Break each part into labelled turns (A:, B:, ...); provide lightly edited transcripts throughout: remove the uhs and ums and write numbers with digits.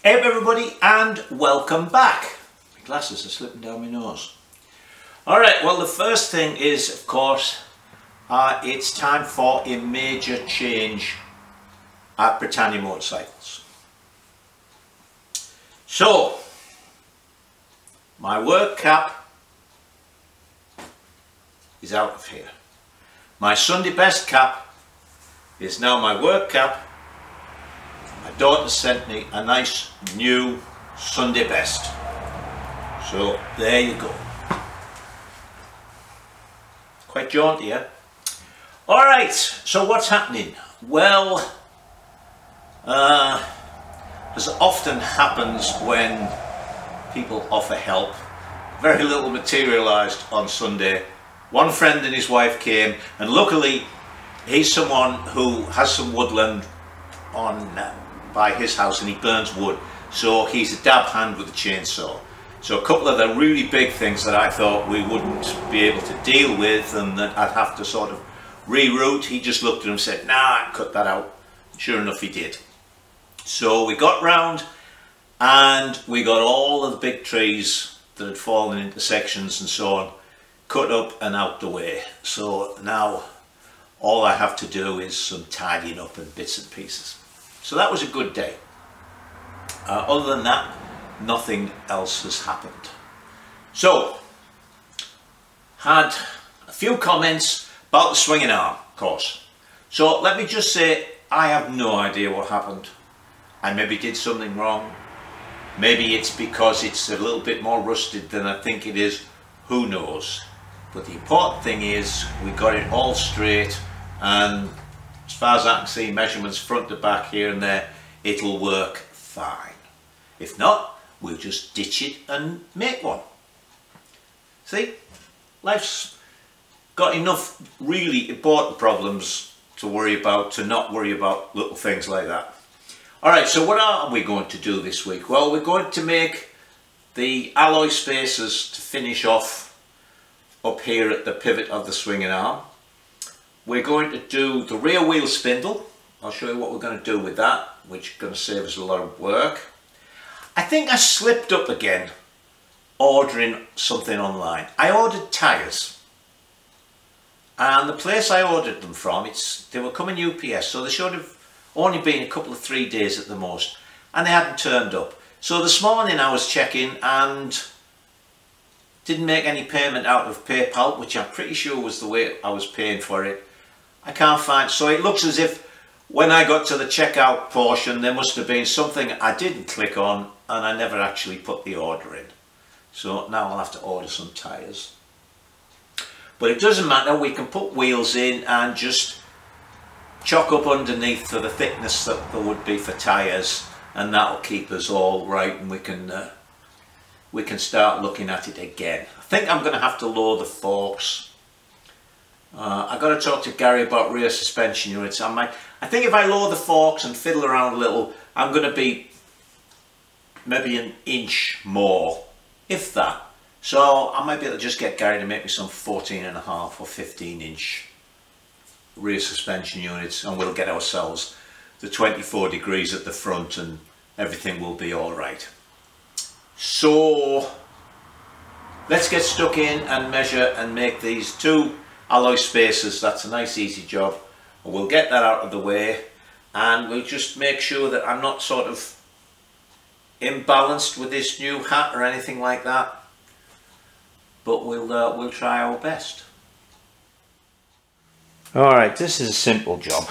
A: Hey up everybody, and welcome back. My glasses are slipping down my nose. Alright, well the first thing is, of course, it's time for a major change at Britannia Motorcycles. So, my work cap is out of here. My Sunday best cap is now my work cap. My daughter sent me a nice new Sunday best. So there you go. Quite jaunty, eh? Alright, so what's happening? Well, as often happens when people offer help, very little materialised on Sunday. One friend and his wife came, and luckily he's someone who has some woodland on by his house and he burns wood, so he's a dab hand with a chainsaw. So a couple of the really big things that I thought we wouldn't be able to deal with and that I'd have to sort of reroute, he just looked at him and said, nah, cut that out. Sure enough he did. So we got round and we got all of the big trees that had fallen into sections and so on cut up and out the way. So now all I have to do is some tidying up and bits and pieces. So that was a good day. Other than that, nothing else has happened. So, had a few comments about the swinging arm, of course. So let me just say, I have no idea what happened. I maybe did something wrong. Maybe it's because it's a little bit more rusted than I think it is. Who knows? But the important thing is we got it all straight, and as far as I can see, measurements front to back here and there, it'll work fine. If not, we'll just ditch it and make one. See, life's got enough really important problems to worry about, to not worry about little things like that. Alright, so what are we going to do this week? Well, we're going to make the alloy spacers to finish off up here at the pivot of the swinging arm. We're going to do the rear wheel spindle. I'll show you what we're going to do with that, which is going to save us a lot of work. I think I slipped up again ordering something online. I ordered tyres, and the place I ordered them from, they were coming UPS, so they should have only been a couple of 3 days at the most, and they hadn't turned up. So this morning I was checking and didn't make any payment out of PayPal, which I'm pretty sure was the way I was paying for it. I can't find, so it looks as if when I got to the checkout portion there must have been something I didn't click on and I never actually put the order in. So now I'll have to order some tyres. But it doesn't matter, we can put wheels in and just chock up underneath for the thickness that there would be for tyres, and that'll keep us all right, and we can start looking at it again. I think I'm going to have to lower the forks. I've got to talk to Gary about rear suspension units. I think if I lower the forks and fiddle around a little, I'm going to be maybe an inch more, if that. So I might be able to just get Gary to make me some 14.5 or 15 inch rear suspension units, and we'll get ourselves the 24 degrees at the front and everything will be alright. So let's get stuck in and measure and make these two alloy spacers. That's a nice easy job, and we'll get that out of the way, and we'll just make sure that I'm not sort of imbalanced with this new hat or anything like that, but we'll try our best. Alright, this is a simple job.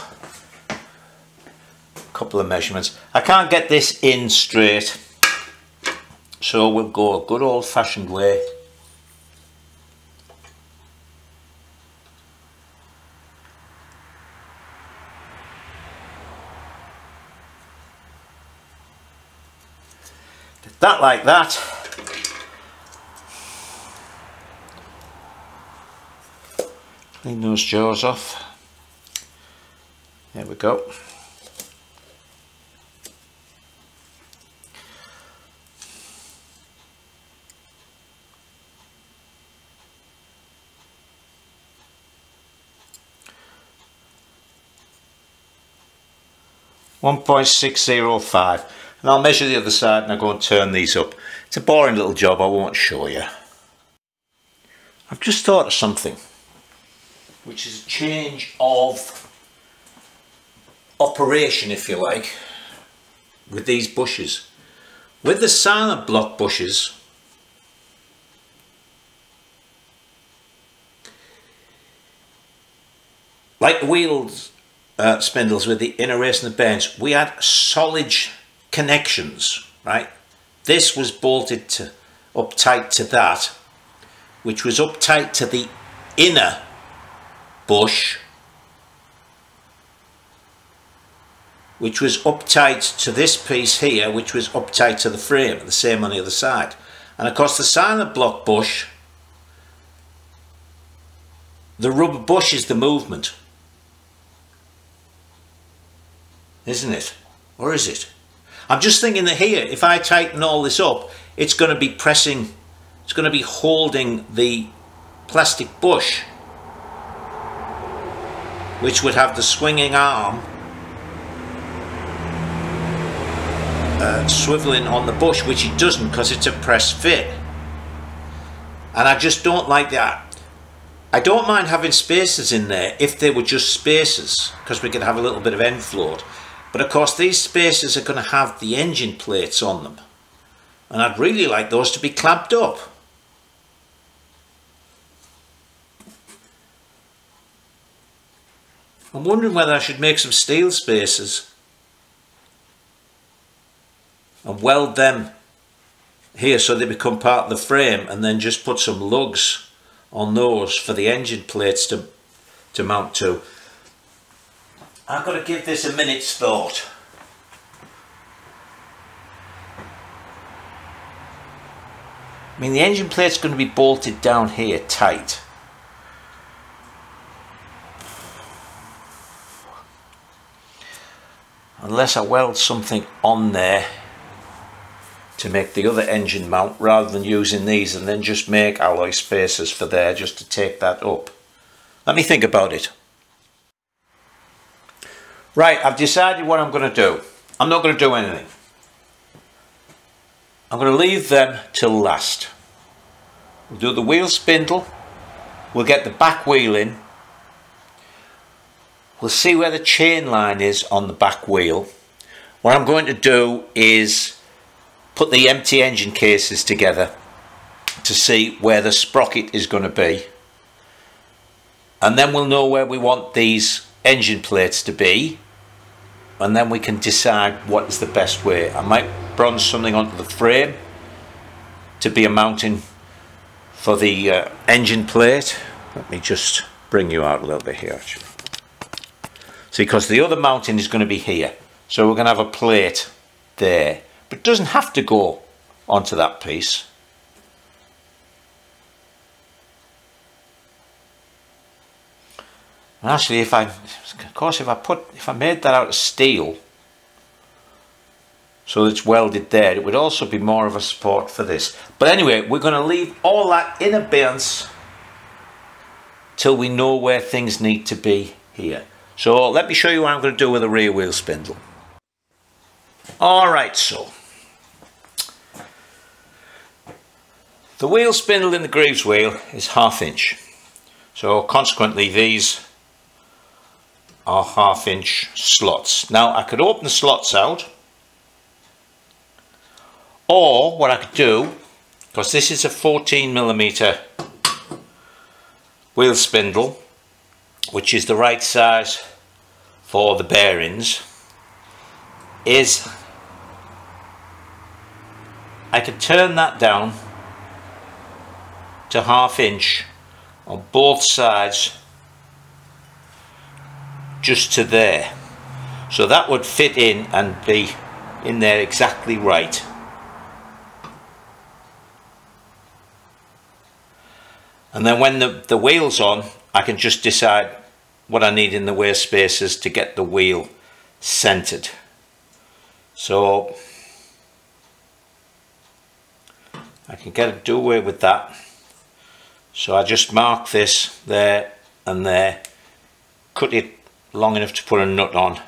A: A couple of measurements. I can't get this in straight, so we'll go a good old-fashioned way. Get that like that. Clean those jaws off. There we go. .605. And I'll measure the other side and I'll go and turn these up. It's a boring little job, I won't show you. I've just thought of something, which is a change of operation, if you like, with these bushes. With the silent block bushes, like the wheels spindles with the inner race and the bends, we had solid connections, right? This was bolted up tight to that, which was up tight to the inner bush, which was up tight to this piece here, which was up tight to the frame, the same on the other side. And of course the silent block bush, the rubber bush is the movement, isn't it? Or is it? I'm just thinking that here, if I tighten all this up, it's going to be pressing, it's going to be holding the plastic bush, which would have the swinging arm swiveling on the bush, which it doesn't because it's a press fit. And I just don't like that. I don't mind having spacers in there if they were just spacers, because we could have a little bit of end float. But of course these spacers are going to have the engine plates on them, and I'd really like those to be clamped up. I'm wondering whether I should make some steel spacers and weld them here so they become part of the frame, and then just put some lugs on those for the engine plates to mount to. I've got to give this a minute's thought. I mean, the engine plate's going to be bolted down here tight. Unless I weld something on there to make the other engine mount, rather than using these and then just make alloy spacers for there just to take that up. Let me think about it. Right, I've decided what I'm going to do. I'm not going to do anything. I'm going to leave them till last. We'll do the wheel spindle. We'll get the back wheel in. We'll see where the chain line is on the back wheel. What I'm going to do is put the empty engine cases together to see where the sprocket is going to be. And then we'll know where we want these engine plates to be, and then we can decide what is the best way. I might bronze something onto the frame to be a mounting for the engine plate. Let me just bring you out a little bit here actually. See, because the other mounting is going to be here, so we're going to have a plate there, but it doesn't have to go onto that piece. And actually, if I made that out of steel, so it's welded there, it would also be more of a support for this. But anyway, we're going to leave all that in abeyance till we know where things need to be here. So let me show you what I'm going to do with a rear wheel spindle. Alright, so the wheel spindle in the Greaves wheel is 1/2 inch. So consequently these are 1/2 inch slots. Now I could open the slots out, or what I could do, because this is a 14mm wheel spindle, which is the right size for the bearings, is I could turn that down to 1/2 inch on both sides, just to there, so that would fit in and be in there exactly right. And then when the wheel's on, I can just decide what I need in the way spacers to get the wheel centered. So I can do away with that. So I just mark this there and there, cut it long enough to put a nut on,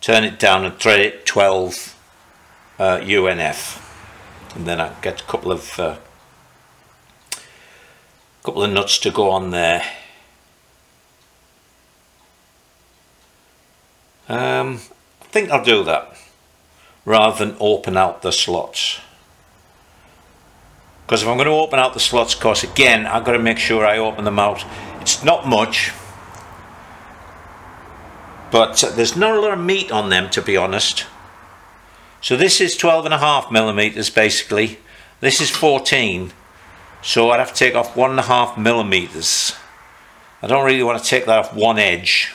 A: turn it down and thread it 12 UNF, and then I get a couple of nuts to go on there. I think I'll do that rather than open out the slots, because if I'm going to open out the slots, of course, again, I've got to make sure I open them out. It's not much, but there's not a lot of meat on them, to be honest. So this is 12.5 millimeters basically. This is 14, so I'd have to take off 1.5 millimeters. I don't really want to take that off one edge,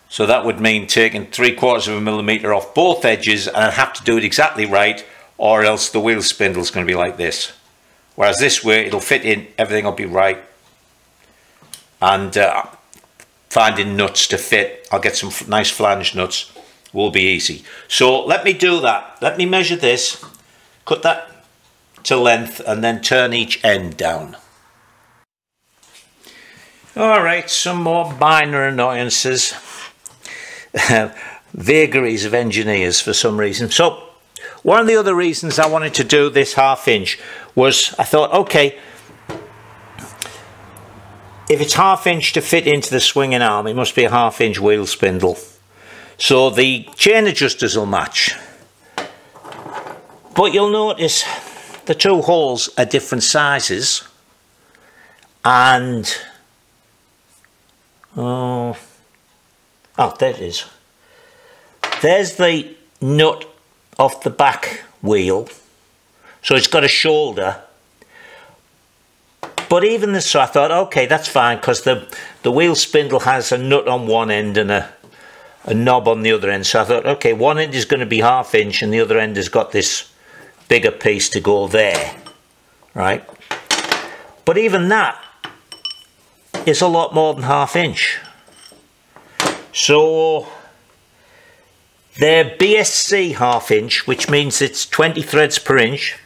A: so that would mean taking 3/4 of a millimeter off both edges, and I'd have to do it exactly right, or else the wheel spindle is going to be like this. Whereas this way it'll fit in, everything will be right, and finding nuts to fit, I'll get some nice flange nuts, will be easy. So let me do that. Let me measure this, cut that to length, and then turn each end down. Alright, some more minor annoyances. Vagaries of engineers for some reason. So one of the other reasons I wanted to do this 1/2 inch was I thought, okay, if it's 1/2 inch to fit into the swinging arm, it must be a 1/2 inch wheel spindle. So the chain adjusters will match. But you'll notice the two holes are different sizes, and oh, there it is. There's the nut off the back wheel, so it's got a shoulder. But even this, so I thought, okay, that's fine, because the wheel spindle has a nut on one end and a knob on the other end. So I thought, okay, one end is going to be 1/2 inch and the other end has got this bigger piece to go there, right? But even that is a lot more than 1/2 inch. So they're BSC 1/2 inch, which means it's 20 threads per inch.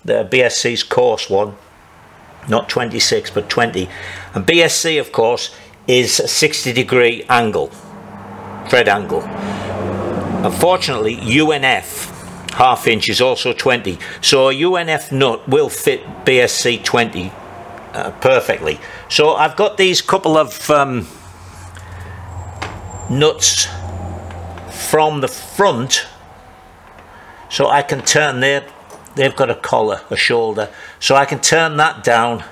A: The BSC's coarse one, not 26 but 20. And BSC, of course, is a 60-degree angle, thread angle. Unfortunately, UNF 1/2 inch is also 20, so a UNF nut will fit BSC 20 perfectly. So I've got these couple of nuts from the front, so I can turn they've got a collar, a shoulder, so I can turn that down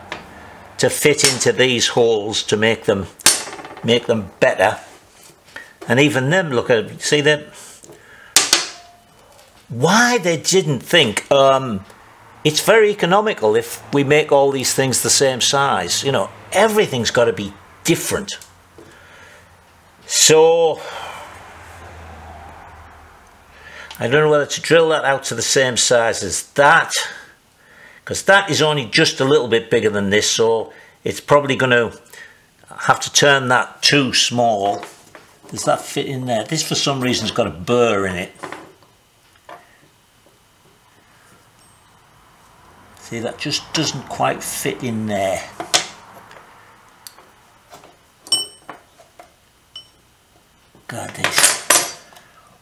A: to fit into these holes to make them better. And even them, look at, see that? Why they didn't think it's very economical if we make all these things the same size. You know, everything's got to be different. So I don't know whether to drill that out to the same size as that, because that is only just a little bit bigger than this, so it's probably going to have to turn that too small. Does that fit in there? This for some reason has got a burr in it. See, that just doesn't quite fit in there. God,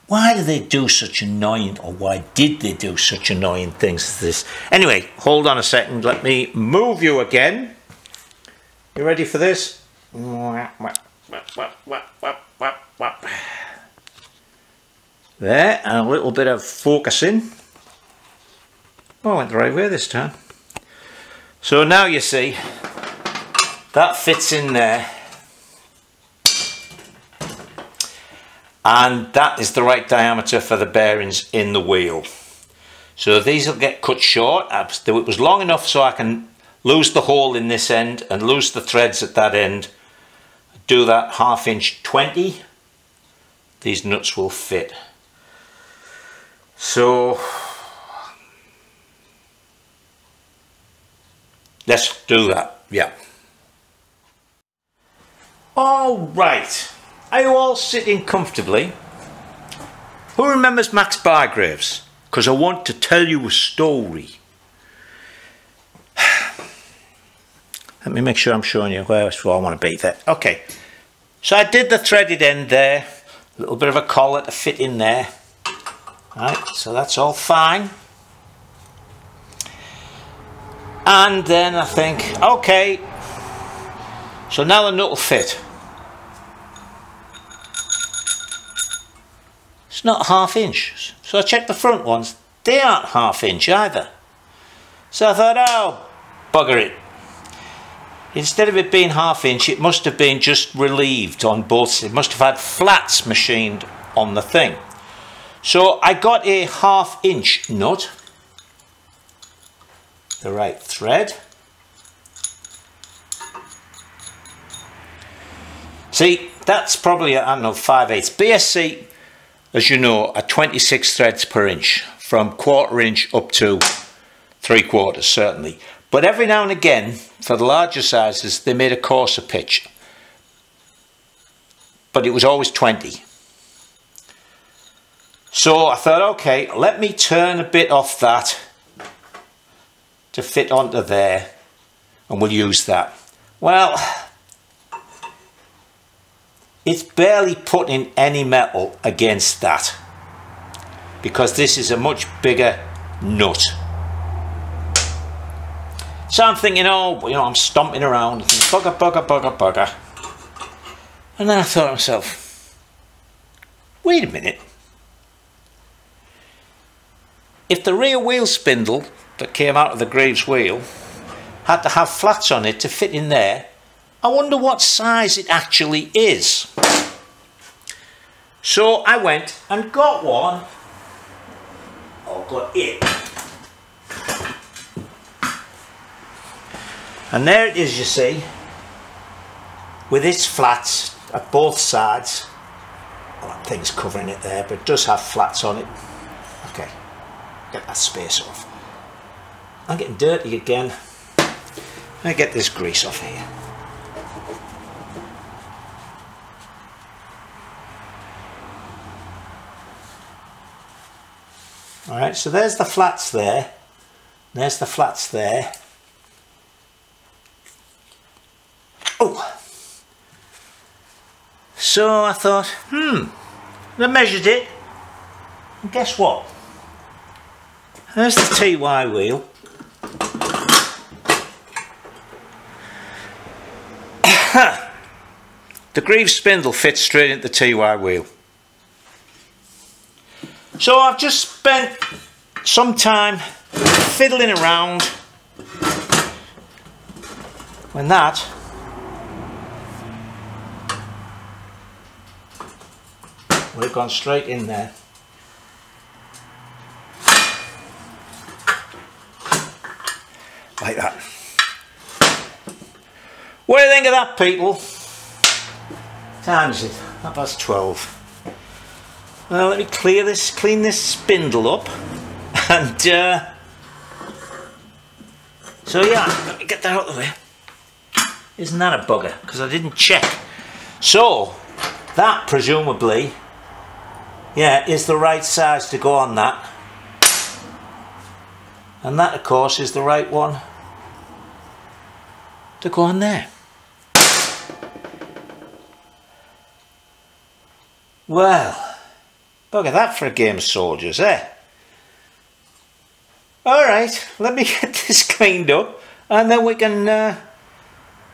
A: why do they do such annoying, or why did they do such annoying things as this? Anyway, hold on a second, let me move you again. You ready for this? There, and a little bit of focusing. Oh, I went the right way this time. So now you see, that fits in there. And that is the right diameter for the bearings in the wheel. So these will get cut short. It was long enough so I can lose the hole in this end and lose the threads at that end. Do that 1/2 inch 20. These nuts will fit. So let's do that, yeah. All right. Are you all sitting comfortably? Who remembers Max Bygraves? Because I want to tell you a story. Let me make sure I'm showing you where I want to be there. Okay, so I did the threaded end there, a little bit of a collar to fit in there. Right, so that's all fine. And then I think, okay, so now the nut will fit. It's not 1/2 inch. So I checked the front ones, they aren't 1/2 inch either. So I thought, oh, bugger it. Instead of it being 1/2 inch, it must have been just relieved on both sides. It must have had flats machined on the thing. So I got a 1/2 inch nut, the right thread. See, that's probably, I don't know, 5/8. BSC, as you know, are 26 threads per inch, from 1/4 inch up to 3/4, certainly. But every now and again, for the larger sizes, they made a coarser pitch. But it was always 20. So I thought, okay, let me turn a bit off that to fit onto there, and we'll use that. Well, it's barely putting any metal against that, because this is a much bigger nut. So I'm thinking, oh, you know, I'm stomping around, thinking, bugger. And then I thought to myself, wait a minute. If the rear wheel spindle that came out of the Greaves wheel had to have flats on it to fit in there, I wonder what size it actually is. So I went and got one, or got it. And there it is, you see, with its flats at both sides. Well, that thing's covering it there, but it does have flats on it. Okay, get that space off. I'm getting dirty again. Let me get this grease off here. Alright, so there's the flats there. There's the flats there. Oh! So I thought, I measured it. And guess what? There's the TY wheel. The Greaves spindle fits straight into the TY wheel. So I've just spent some time fiddling around when that would have gone straight in there. Like that. What do you think of that, people? What time is it? 12:30. Well, let me clean this spindle up, and so yeah, let me get that out of the way. Isn't that a bugger? Because I didn't check. So that presumably, yeah, is the right size to go on that, and that of course is the right one to go on there. Well, bugger that for a game of soldiers, eh? Alright, let me get this cleaned up, and then we can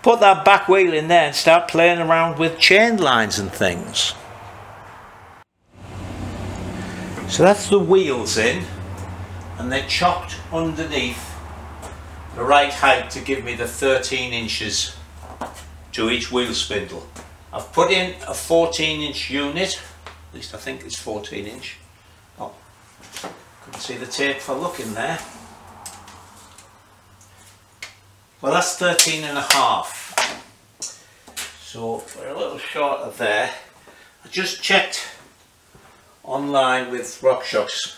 A: put that back wheel in there and start playing around with chain lines and things. So that's the wheels in, and they're chopped underneath the right height to give me the 13 inches to each wheel spindle. I've put in a 14-inch unit, at least I think it's 14 inch. Oh, couldn't see the tape for looking there. Well, that's 13.5. So we're a little short of there. I just checked online with RockShox,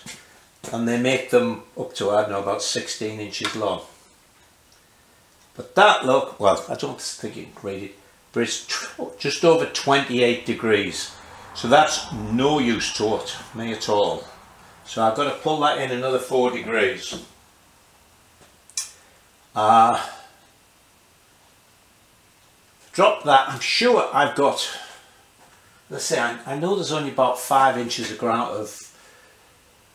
A: and they make them up to, I don't know, about 16 inches long. But that look, well, I don't think you can read it, but it's just over 28 degrees. So that's no use to it, me at all. So I've got to pull that in another 4 degrees. Drop that. I'm sure I've got, let's say, I know there's only about 5 inches of ground of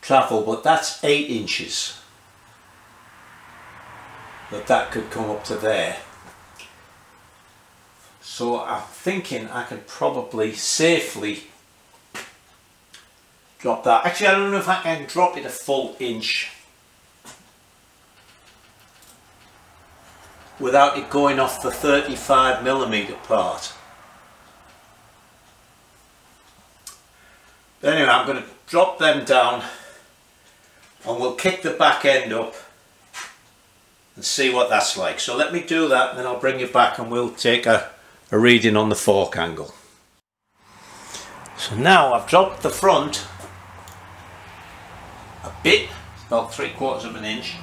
A: travel, but that's 8 inches that could come up to there. So I'm thinking I could probably safely drop that. Actually, I don't know if I can drop it a full inch without it going off the 35mm part. But anyway, I'm going to drop them down and we'll kick the back end up and see what that's like. So let me do that and then I'll bring you back and we'll take a reading on the fork angle. So now I've dropped the front a bit, about 3/4 of an inch.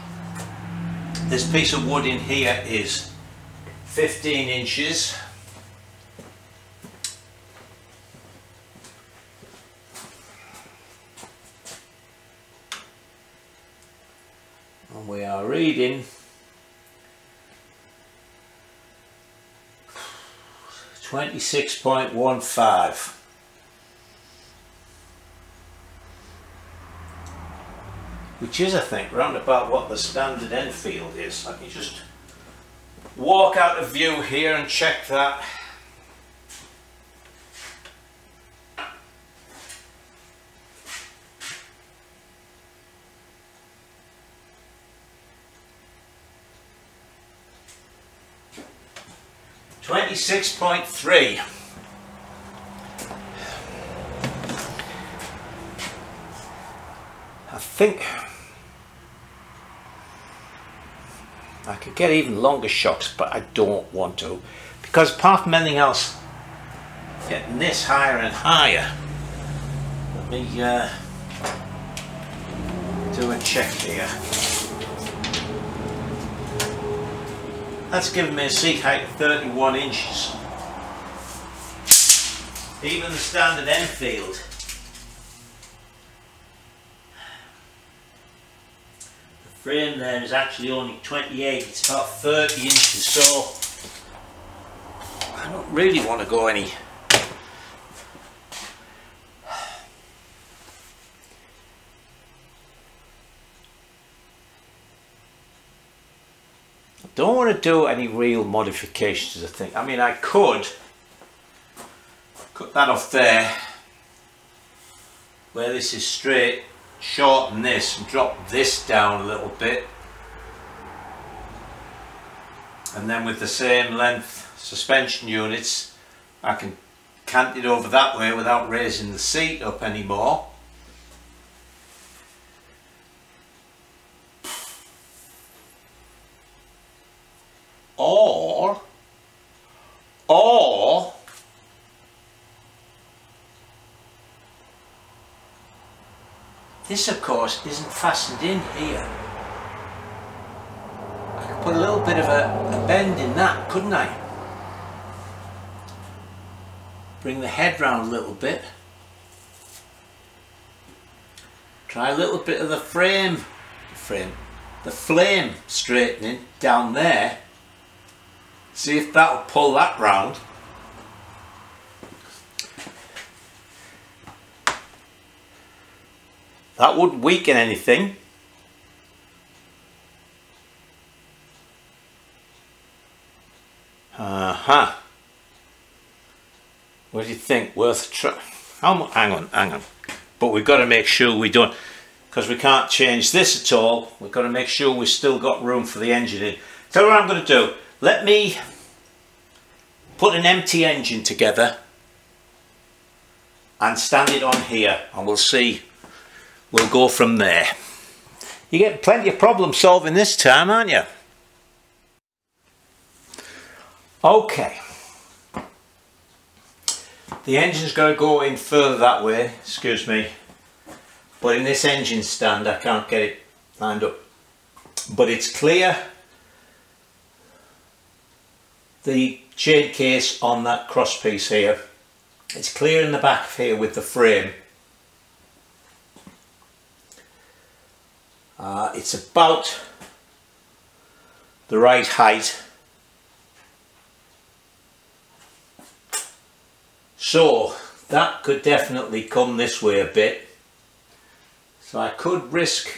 A: This piece of wood in here is 15 inches. And we are reading 26.15. Which is, I think, round about what the standard Enfield is. Let me just walk out of view here and check that. .3. I think I could get even longer shocks, but I don't want to, because apart from anything else, getting this higher and higher. Let me do a check here. That's giving me a seat height of 31 inches. Even the standard Enfield. The frame there is actually only 28, it's about 30 inches, so I don't really want to go any. Don't want to do any real modifications, I think. I mean, I could cut that off there where this is straight, shorten this and drop this down a little bit, and then with the same length suspension units I can cant it over that way without raising the seat up anymore. Or this, of course, isn't fastened in here. I could put a little bit of a bend in that, couldn't I? Bring the head round a little bit. Try a little bit of the flame straightening down there. See if that'll pull that round. That wouldn't weaken anything. What do you think? Worth a try? Hang on. But we've got to make sure we don't, because we can't change this at all. We've got to make sure we've still got room for the engine in. Tell you what I'm going to do. Let me put an empty engine together and stand it on here, and we'll see. We'll go from there. You're getting plenty of problem solving this time, aren't you? Okay. The engine's got to go in further that way, excuse me. But in this engine stand I can't get it lined up. But it's clear. The chain case on that cross piece here, it's clear in the back here with the frame. It's about the right height, so that could definitely come this way a bit. So I could risk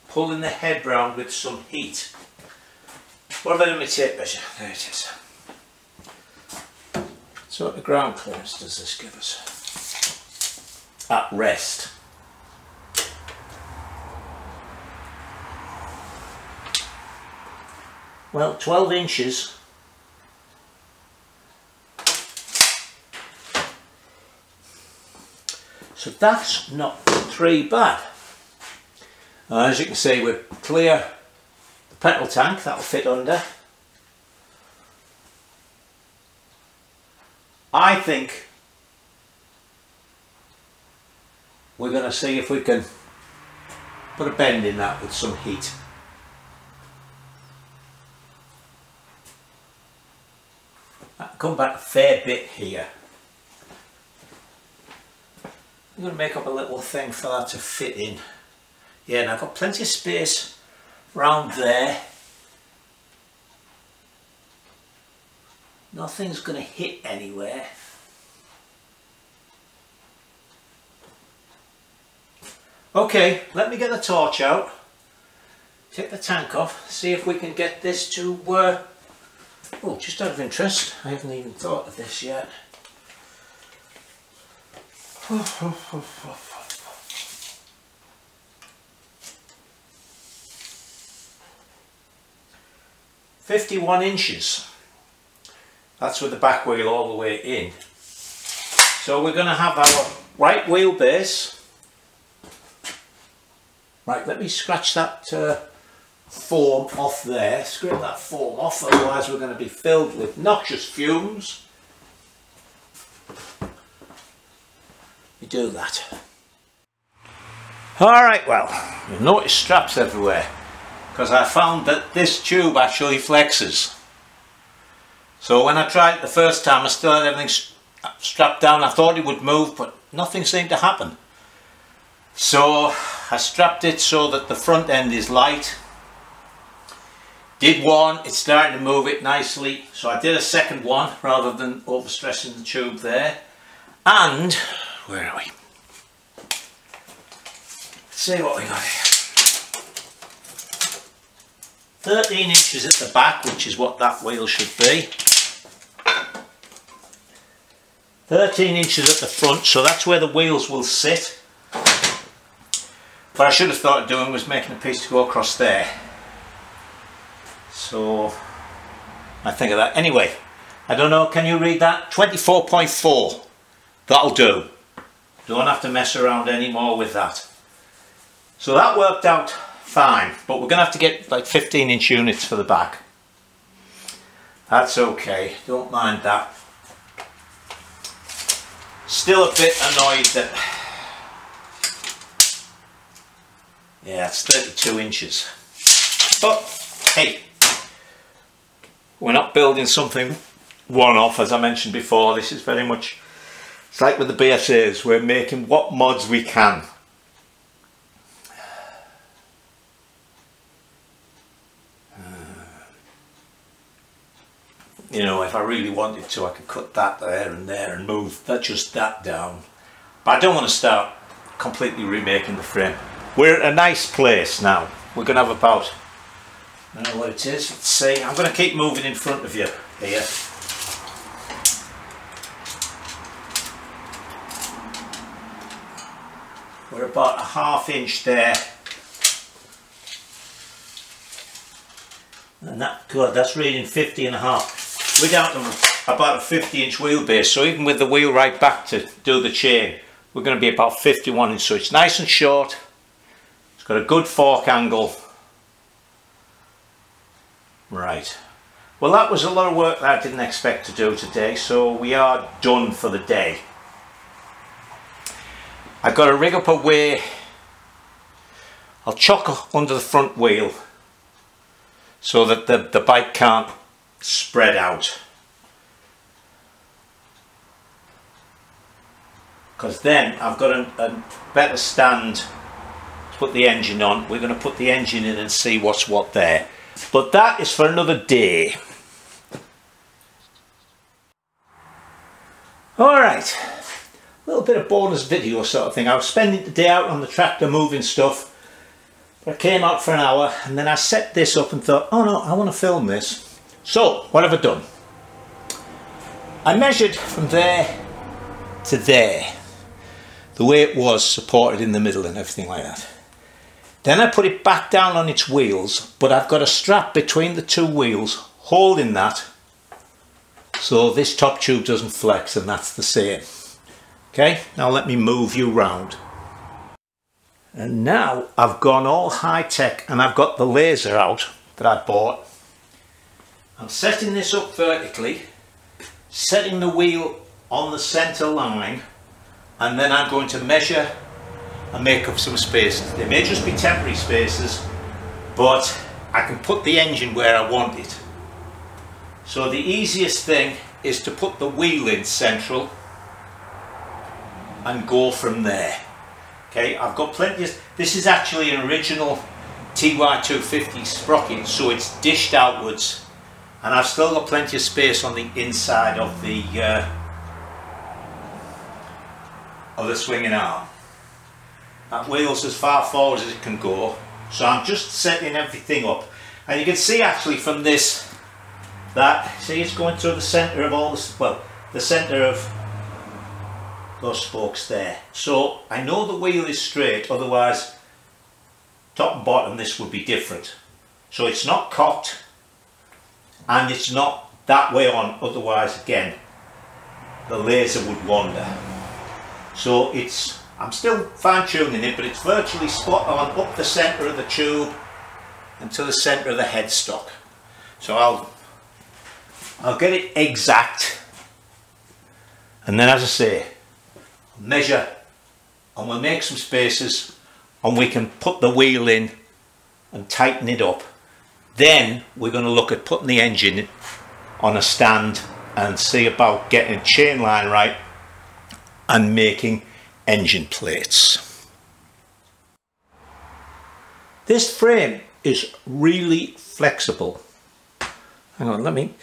A: pulling the head round with some heat. What about my tape measure? There it is. So what the ground clearance does this give us? At rest. Well, 12 inches. So that's not too bad. As you can see, we're clear the petrol tank, that'll fit under. I think we're going to see if we can put a bend in that with some heat. I'll come back a fair bit here. I'm going to make up a little thing for that to fit in. Yeah, and I've got plenty of space round there. Nothing's going to hit anywhere. Okay, let me get the torch out, take the tank off, see if we can get this to, oh, just out of interest, I haven't even thought of this yet. 51 inches. That's with the back wheel all the way in. So we're going to have our right wheelbase. Right, let me scratch that foam off there, scrape that foam off, otherwise we're going to be filled with noxious fumes. We do that. Alright, well, you'll notice straps everywhere, because I found that this tube actually flexes. So when I tried it the first time, I still had everything strapped down. I thought it would move, but nothing seemed to happen. So I strapped it so that the front end is light. Did one, it's starting to move it nicely. So I did a second one rather than overstressing the tube there. And, where are we? Let's see what we got here. 13 inches at the back, which is what that wheel should be. 13 inches at the front, so that's where the wheels will sit. What I should have thought of doing was making a piece to go across there. So I think of that. Anyway, I don't know, can you read that? 24.4. That'll do. Don't have to mess around anymore with that. So that worked out fine, but we're going to have to get like 15-inch units for the back. That's okay, don't mind that. Still a bit annoyed that, yeah, it's 32 inches. But hey, we're not building something one-off, as I mentioned before. This is very much, it's like with the BSAs, we're making what mods we can. You know, if I really wanted to, I could cut that there and move that, just that down. But I don't want to start completely remaking the frame. We're at a nice place now. We're going to have about, I don't know what it is, let's see. I'm going to keep moving in front of you here. We're about a ½ inch there. And that, good, that's reading 50.5. We're down to about a 50-inch wheelbase, so even with the wheel right back to do the chain, we're going to be about 51 inch. So it's nice and short. It's got a good fork angle. Right. Well, that was a lot of work that I didn't expect to do today, so we are done for the day. I've got to rig up a way. I'll chock under the front wheel so that the bike can't spread out, because then I've got a better stand to put the engine on. We're going to put the engine in and see what's what there, but that is for another day. Alright, little bit of bonus video sort of thing. I was spending the day out on the tractor moving stuff. I came out for an hour and then I set this up and thought, oh no, I want to film this. So what have I done? I measured from there to there, the way it was supported in the middle and everything like that. Then I put it back down on its wheels, but I've got a strap between the two wheels holding that so this top tube doesn't flex, and that's the same. Okay, now let me move you round. And now I've gone all high tech and I've got the laser out that I bought. I'm setting this up vertically, setting the wheel on the center line, and then I'm going to measure and make up some spaces. They may just be temporary spaces, but I can put the engine where I want it. So the easiest thing is to put the wheel in central and go from there. Okay, I've got plenty of, this is actually an original TY250 sprocket, so it's dished outwards, and I've still got plenty of space on the inside of the swinging arm. That wheel's as far forward as it can go, so I'm just setting everything up. And you can see actually from this that, see, it's going through the centre of all the, well, the centre of those spokes there. So I know the wheel is straight, otherwise top and bottom this would be different. So it's not cocked and it's not that way on, otherwise again the laser would wander. So it's, I'm still fine tuning it, but it's virtually spot on up the centre of the tube and to the centre of the headstock. So I'll get it exact, and then as I say, measure and we'll make some spaces and we can put the wheel in and tighten it up. Then we're going to look at putting the engine on a stand and see about getting chain line right and making engine plates. This frame is really flexible. Hang on, let me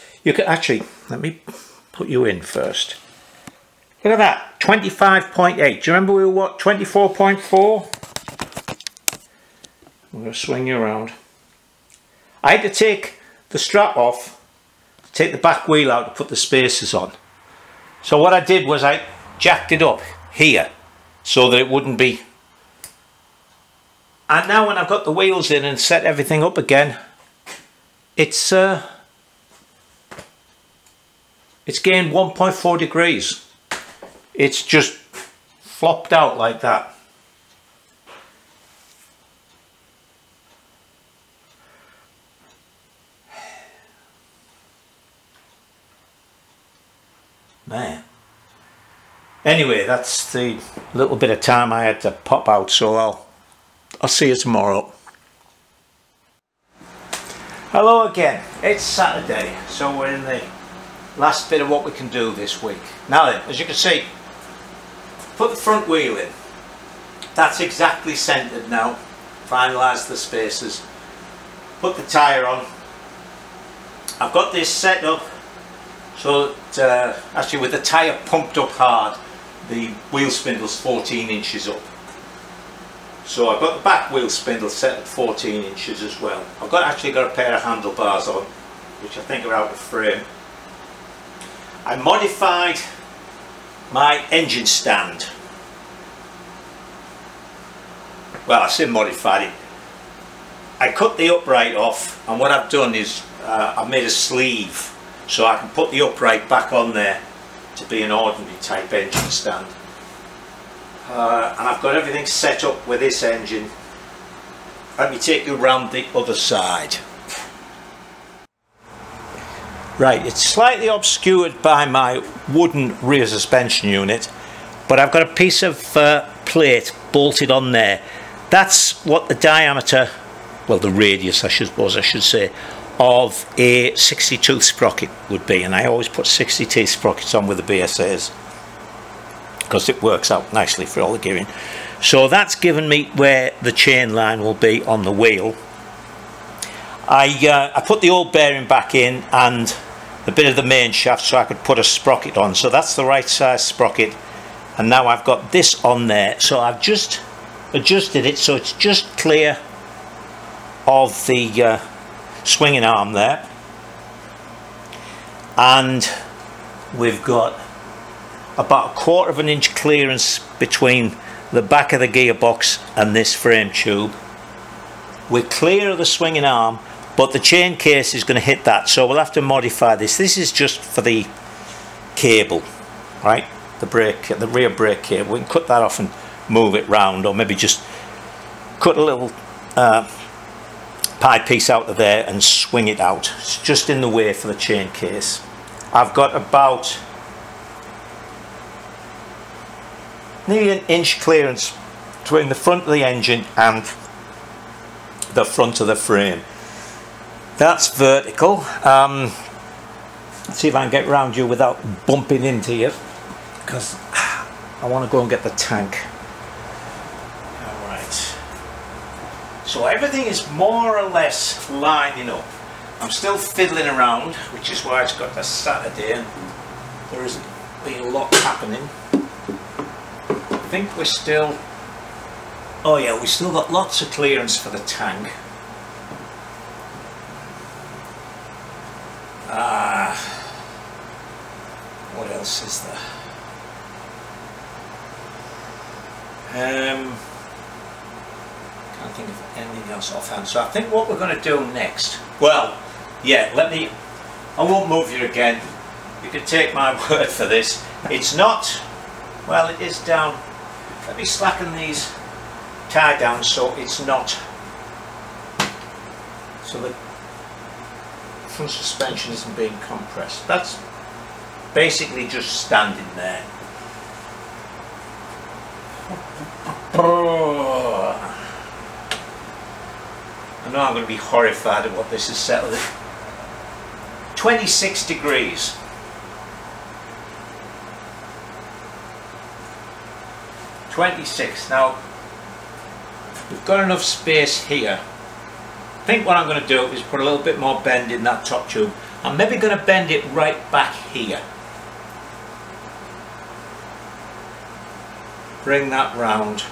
A: put you in first. Look at that, 25.8. Do you remember we were what, 24.4? I'm going to swing you around. I had to take the strap off, take the back wheel out to put the spacers on. So what I did was I jacked it up here so that it wouldn't be. And now when I've got the wheels in and set everything up again, it's gained 1.4 degrees. It's just flopped out like that. Man. Anyway, that's the little bit of time I had to pop out, so I'll see you tomorrow. Hello again. It's Saturday, so we're in the last bit of what we can do this week. Now then, as you can see, put the front wheel in. That's exactly centered now. Finalize the spacers. Put the tyre on. I've got this set up so that actually with the tyre pumped up hard, the wheel spindle's 14 inches up. So I've got the back wheel spindle set at 14 inches as well. I've actually got a pair of handlebars on, which I think are out of frame. I modified my engine stand. Well, I say modified it. I cut the upright off, and what I've done is I've made a sleeve so I can put the upright back on there to be an ordinary type engine stand. And I've got everything set up with this engine. Let me take you around the other side. Right, it's slightly obscured by my wooden rear suspension unit, but I've got a piece of plate bolted on there. That's what the diameter, well, the radius I should say, of a 60 tooth sprocket would be, and I always put 60 teeth sprockets on with the BSAs because it works out nicely for all the gearing. So that's given me where the chain line will be on the wheel. I put the old bearing back in and a bit of the main shaft so I could put a sprocket on. So that's the right size sprocket and now I've got this on there, so I've just adjusted it so it's just clear of the swinging arm there, and we've got about 1/4 of an inch clearance between the back of the gearbox and this frame tube. We're clear of the swinging arm, but the chain case is going to hit that, so we'll have to modify this. This is just for the cable, right? The rear brake cable. We can cut that off and move it round, or maybe just cut a little pie piece out of there and swing it out. It's just in the way for the chain case. I've got about nearly an inch clearance between the front of the engine and the front of the frame. That's vertical. Let's see if I can get round you without bumping into you, because I want to go and get the tank. Alright. So everything is more or less lining up. I'm still fiddling around, which is why it's got the Saturday and there isn't been a lot happening. I think we're still... Oh yeah, we've still got lots of clearance for the tank. What else is there? Can't think of anything else offhand. So I think what we're going to do next, well, yeah, I won't move you again. You can take my word for this. It's not, well, it is down. Let me slacken these tie down so it's not, so the front suspension isn't being compressed. That's basically just standing there. I know I'm going to be horrified at what this is settled at. 26 degrees. Now we've got enough space here. I think what I'm going to do is put a little bit more bend in that top tube. I'm maybe going to bend it right back here. Bring that round.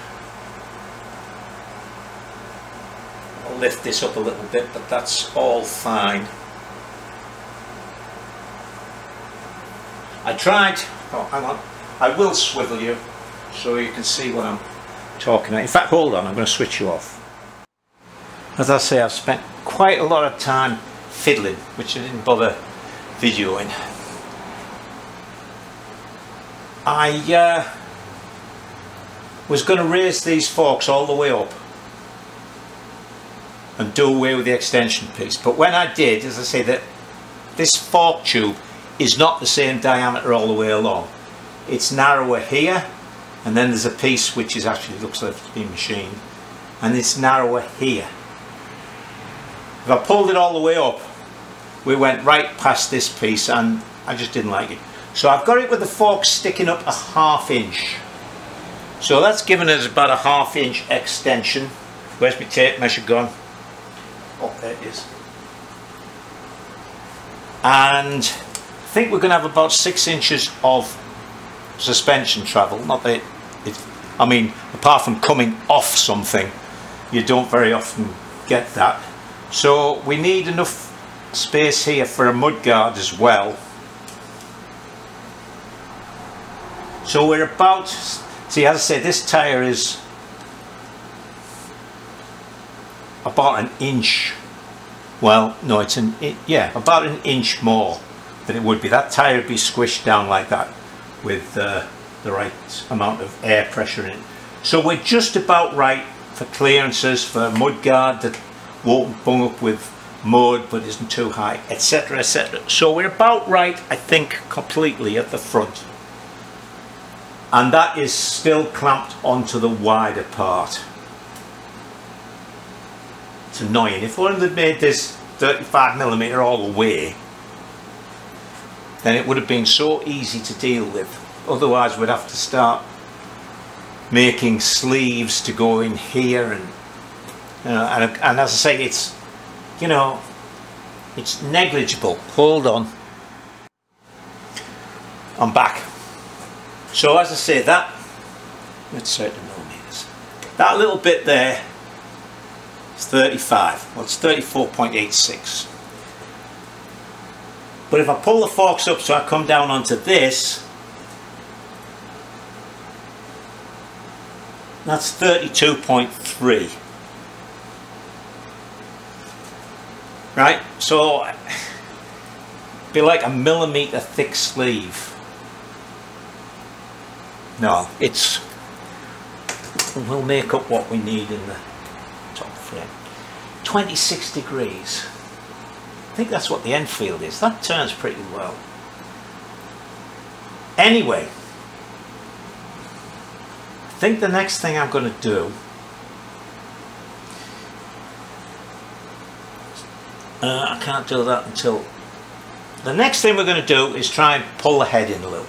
A: I'll lift this up a little bit, but that's all fine. I tried, oh hang on, I will swivel you so you can see what I'm talking about. In fact, hold on, I'm going to switch you off. As I say, I've spent quite a lot of time fiddling, which I didn't bother videoing. I was going to raise these forks all the way up and do away with the extension piece, but when I did, as I say, that this fork tube is not the same diameter all the way along. It's narrower here, and then there's a piece which is actually looks like it's been machined, and it's narrower here. If I pulled it all the way up, we went right past this piece, and I just didn't like it. So I've got it with the fork sticking up a ½ inch. So that's given us about a ½ inch extension. Where's my tape measure gone? Oh, there it is. And I think we're going to have about 6 inches of suspension travel. Not that I mean, apart from coming off something, you don't very often get that. So we need enough space here for a mudguard as well. So we're about, see, as I say, this tyre is about an inch. Well, no, it's about an inch more than it would be. That tyre would be squished down like that with the right amount of air pressure in it. So we're just about right for clearances, for mudguard that won't bung up with mud but isn't too high, etc, etc. So we're about right, I think, completely at the front. And that is still clamped onto the wider part. It's annoying. If only they'd made this 35mm all the way, then it would have been so easy to deal with. Otherwise we'd have to start making sleeves to go in here, and and as I say, it's, you know, it's negligible. Hold on, I'm back. So as I say, that, let's say it in millimeters, that little bit there is 35, well it's 34.86. But if I pull the forks up so I come down onto this, that's 32.3. Right, so it'd be like a millimeter thick sleeve. No, we'll make up what we need in the top frame. 26 degrees. I think that's what the end field is. That turns pretty well. Anyway, I think the next thing I'm going to do, I can't do that until, the next thing we're going to do is try and pull the head in a little.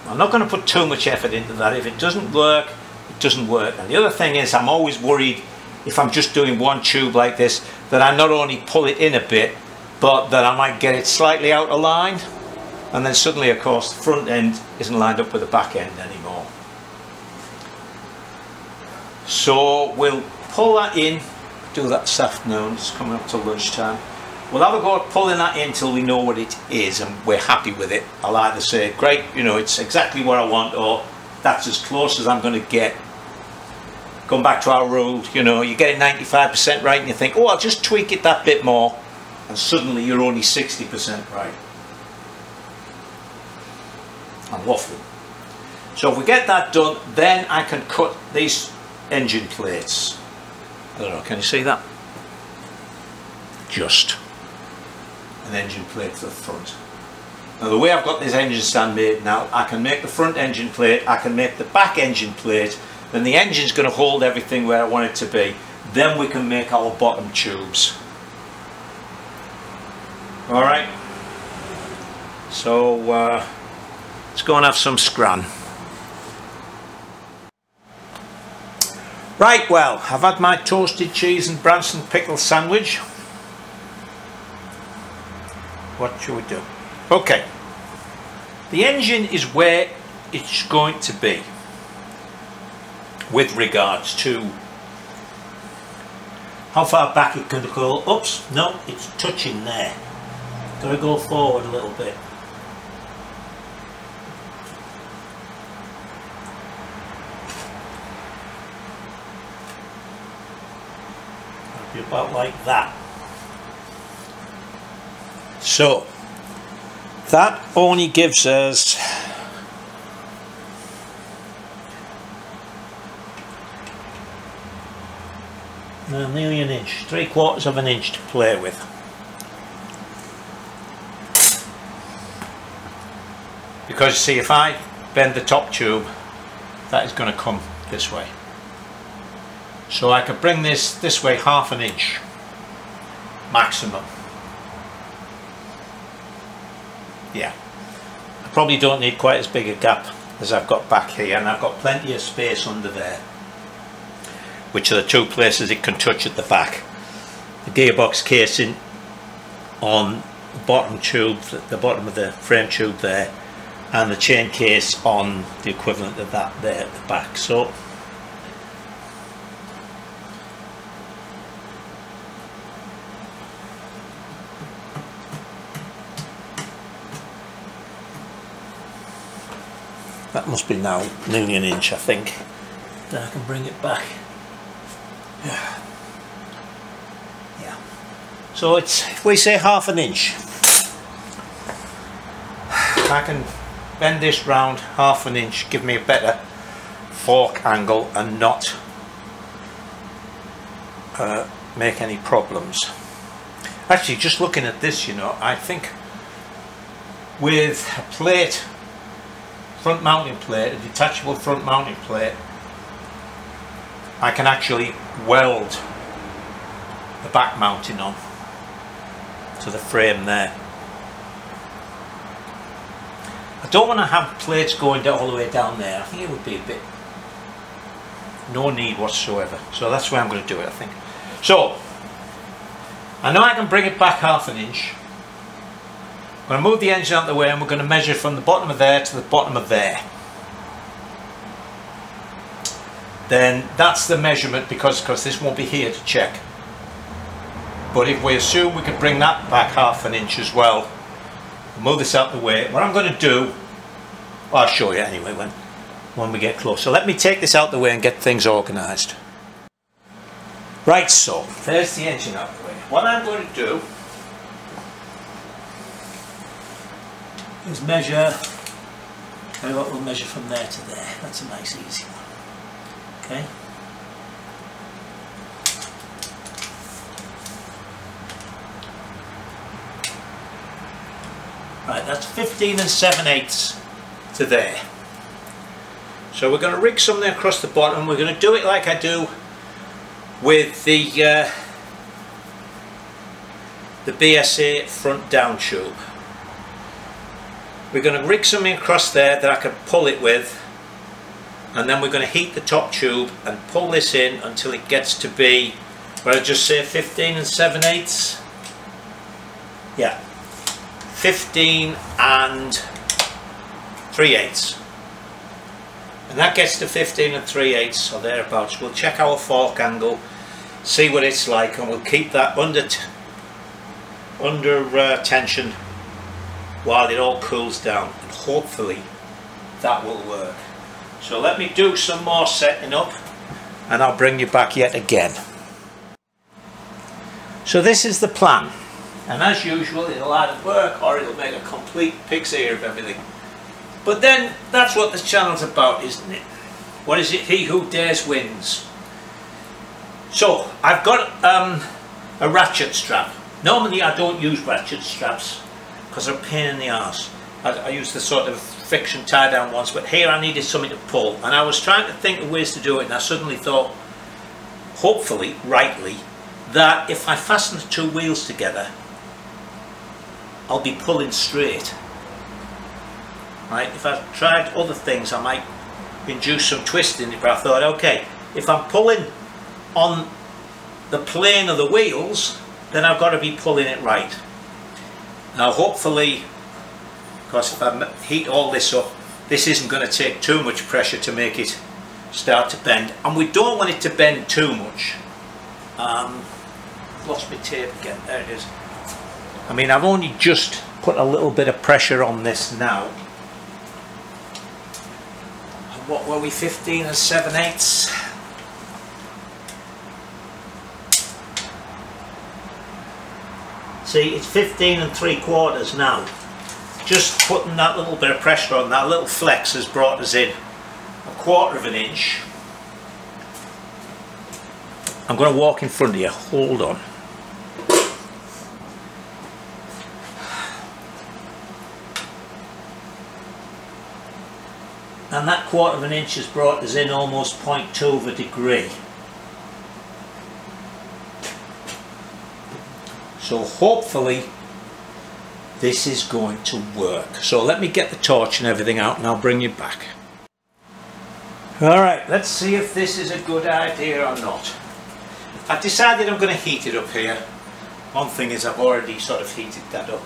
A: I'm not going to put too much effort into that. If it doesn't work, it doesn't work. And the other thing is, I'm always worried if I'm just doing one tube like this, that I not only pull it in a bit, but that I might get it slightly out of line, and then suddenly of course the front end isn't lined up with the back end anymore. So we'll pull that in, do that this afternoon, it's coming up to lunchtime. We'll have a go at pulling that in till we know what it is and we're happy with it. I'll either say, great, you know, it's exactly what I want, or that's as close as I'm going to get. Going back to our rule, you know, you get it 95% right and you think, oh, I'll just tweak it that bit more, and suddenly you're only 60% right. I'm waffling. So if we get that done, then I can cut these engine plates. I don't know, can you see that? Just an engine plate to the front. Now the way I've got this engine stand made now, I can make the front engine plate, I can make the back engine plate, then the engine's going to hold everything where I want it to be. Then we can make our bottom tubes. Alright, so let's go and have some scran. Right, well, I've had my toasted cheese and Branston pickle sandwich. What shall we do? Okay, the engine is where it's going to be with regards to how far back it can go. Oops, no, it's touching there. Got to go forward a little bit. That'll be about like that. So that only gives us nearly an inch, 3/4 of an inch to play with. Because see, if I bend the top tube, that is going to come this way. So I could bring this way 1/2 inch maximum. Yeah, I probably don't need quite as big a gap as I've got back here, and I've got plenty of space under there, which are the two places it can touch at the back. The gearbox casing on the bottom tube, the bottom of the frame tube there, and the chain case on the equivalent of that there at the back. So that must be now nearly an inch, I think. Then I can bring it back. Yeah. So it's, if we say 1/2 inch, I can bend this round 1/2 inch, give me a better fork angle and not make any problems. Actually, just looking at this, you know, I think with a plate, front mounting plate, a detachable front mounting plate, I can actually weld the back mounting on to the frame there. I don't want to have plates going all the way down there. I think it would be a bit, no need whatsoever. So that's where I'm going to do it, I think. So I know I can bring it back 1/2 inch, going to move the engine out of the way and we're going to measure from the bottom of there to the bottom of there. Then that's the measurement because this won't be here to check. But if we assume we could bring that back half an inch as well, move this out of the way, what I'm going to do, I'll show you anyway when we get close. So let me take this out of the way and get things organised. Right, so there's the engine out of the way. What I'm going to do is measure, tell you what, we'll measure from there to there. That's a nice easy one. Okay. Right, that's 15 7/8 to there. So we're going to rig something across the bottom. We're going to do it like I do with the BSA front down tube. We're going to rig something across there that I can pull it with, and then we're going to heat the top tube and pull this in until it gets to be, what did I just say, 15 7/8? Yeah, 15 3/8. And that gets to 15 3/8 or thereabouts. We'll check our fork angle, see what it's like, and we'll keep that under tension while it all cools down, and hopefully that will work. So let me do some more setting up and I'll bring you back yet again. So this is the plan, and as usual it'll either work or it'll make a complete pig's ear of everything. But then that's what this channel's about, isn't it? What is it? He who dares wins. So I've got a ratchet strap. Normally I don't use ratchet straps because they're a pain in the arse. I use the sort of friction tie down ones, but here I needed something to pull, and I was trying to think of ways to do it, and I suddenly thought, hopefully rightly, that if I fasten the two wheels together I'll be pulling straight. Right? If I tried other things I might induce some twist in it, but I thought, okay, if I'm pulling on the plane of the wheels, then I've got to be pulling it right. Now hopefully, because if I heat all this up, this isn't going to take too much pressure to make it start to bend, and we don't want it to bend too much. Lost my tape again, there it is. I mean, I've only just put a little bit of pressure on this now. What were we, 15 7/8? See, it's 15 3/4 now. Just putting that little bit of pressure on, that little flex has brought us in 1/4 of an inch. I'm going to walk in front of you, hold on. And that 1/4 of an inch has brought us in almost 0.2 of a degree. So hopefully this is going to work. So let me get the torch and everything out and I'll bring you back. Alright, let's see if this is a good idea or not. I've decided I'm going to heat it up here. One thing is I've already sort of heated that up.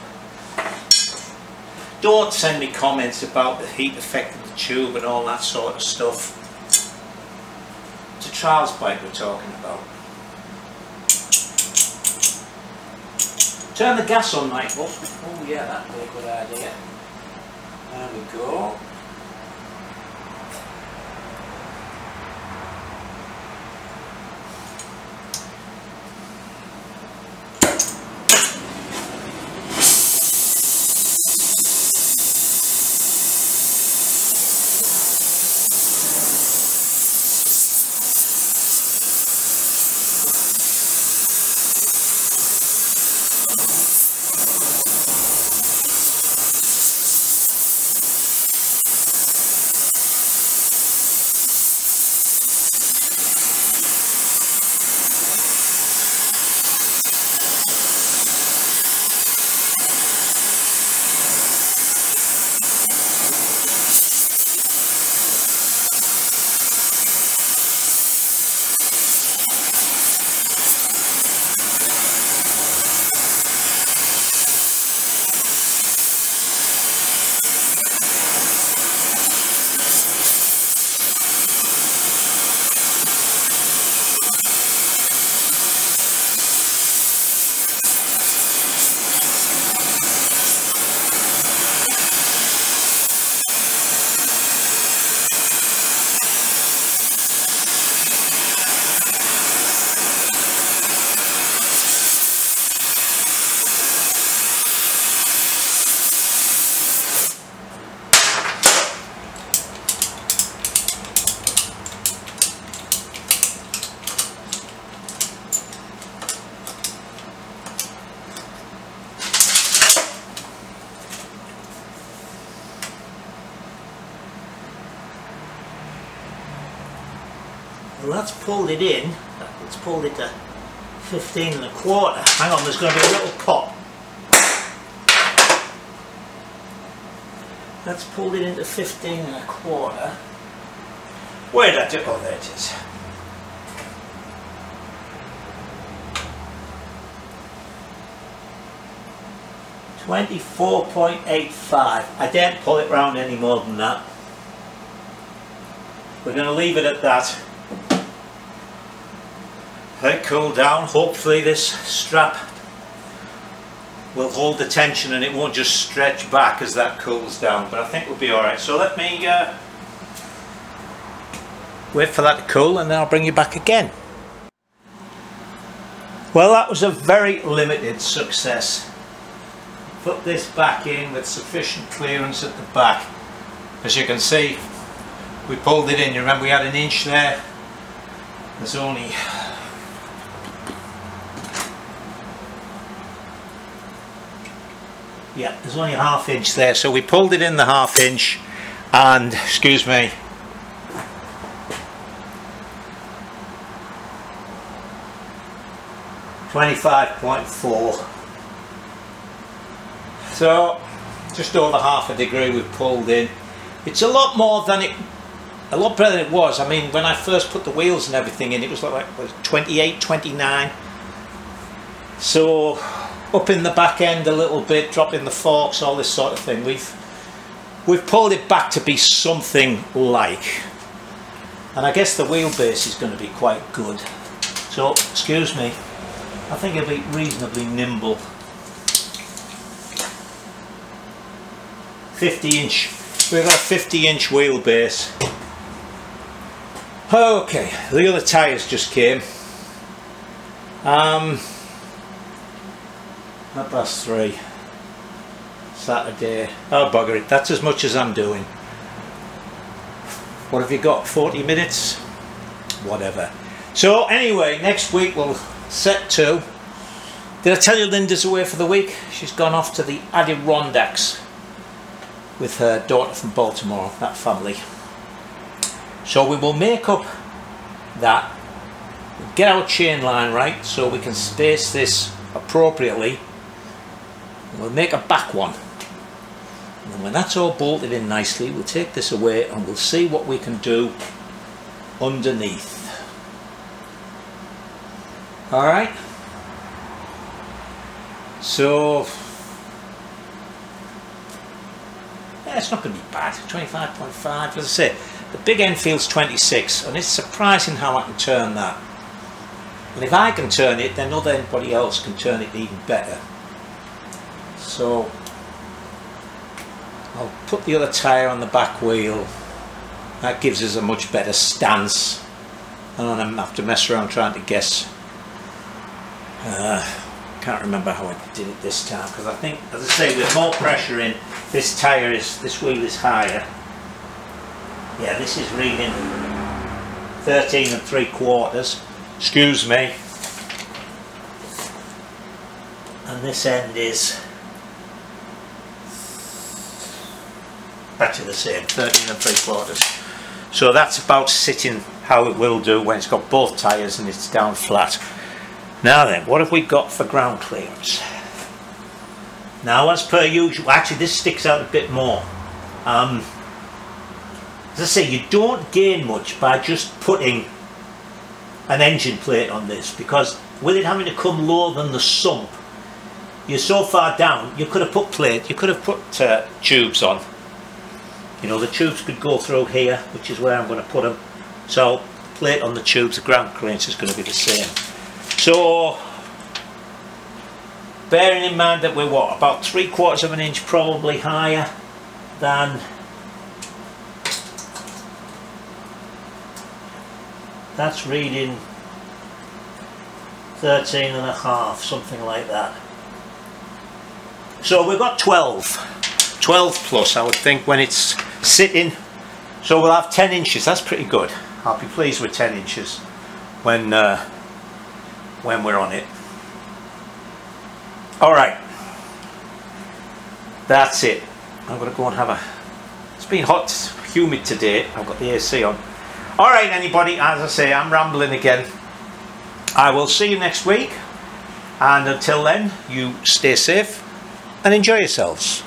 A: Don't send me comments about the heat effect of the tube and all that sort of stuff. It's a trials bike we're talking about. Turn the gas on, Michael. Oh yeah, that'd be a good idea. There we go.
B: Well, that's pulled it in. It's pulled it to 15 1/4. Hang on, there's going to be a little pop. That's pulled it into 15 1/4. Where did I do? Oh, there it is. $24.85. I daren't pull it round any more than that. We're going to leave it at that. Let it cool down. Hopefully this strap will hold the tension and it won't just stretch back as that cools down, but I think we'll be alright. So let me wait for that to cool and then I'll bring you back again. Well, that was a very limited success. Put this back in with sufficient clearance at the back. As you can see, we pulled it in. You remember we had an inch there. There's only there's only a ½ inch there, so we pulled it in the ½ inch and, excuse me, $25.4. So just over ½ a degree we've pulled in. It's a lot more than a lot better than it was. I mean, when I first put the wheels and everything in, it was like 28, 29. So up in the back end a little bit, dropping the forks, all this sort of thing. We've pulled it back to be something like, and I guess the wheelbase is going to be quite good. So, excuse me, I think it'll be reasonably nimble. 50-inch. We've got a 50-inch wheelbase. Okay, the other tyres just came. 3:30 Saturday. Oh, bugger it, that's as much as I'm doing. What have you got, 40 minutes? Whatever. So anyway, next week we'll set to. Did I tell you Linda's away for the week? She's gone off to the Adirondacks with her daughter from Baltimore, that family. So we will make up that, get our chain line right so we can space this appropriately. We'll make a back one, and when that's all bolted in nicely, we'll take this away and we'll see what we can do underneath. Alright, so yeah, it's not going to be bad. 25.5, as I say, the big end feels 26, and it's surprising how I can turn that. And if I can turn it, then not anybody else can turn it even better. So I'll put the other tyre on the back wheel. That gives us a much better stance. I don't have to mess around trying to guess. Can't remember how I did it this time, because I think, as I say, with more pressure in, this wheel is higher. Yeah, this is reading 13 3/4. Excuse me. And this end is actually the same, 13 3/4. So that's about sitting how it will do when it's got both tyres and it's down flat. Now then, what have we got for ground clearance? Now, as per usual, actually this sticks out a bit more. As I say, you don't gain much by just putting an engine plate on this, because with it having to come lower than the sump, you're so far down, you could have put tubes on. You know, the tubes could go through here, which is where I'm going to put them. So, the plate on the tubes, the ground clearance is going to be the same. So, bearing in mind that we're what, about 3/4 of an inch probably higher than that's reading 13 1/2, something like that. So we've got 12 plus, I would think, when it's sitting. So we'll have 10 inches. That's pretty good. I'll be pleased with 10 inches when we're on it. Alright, that's it. I'm going to go and have a, it's been hot, humid today. I've got the AC on. Alright anybody, as I say, I'm rambling again. I will see you next week, and until then, you stay safe and enjoy yourselves.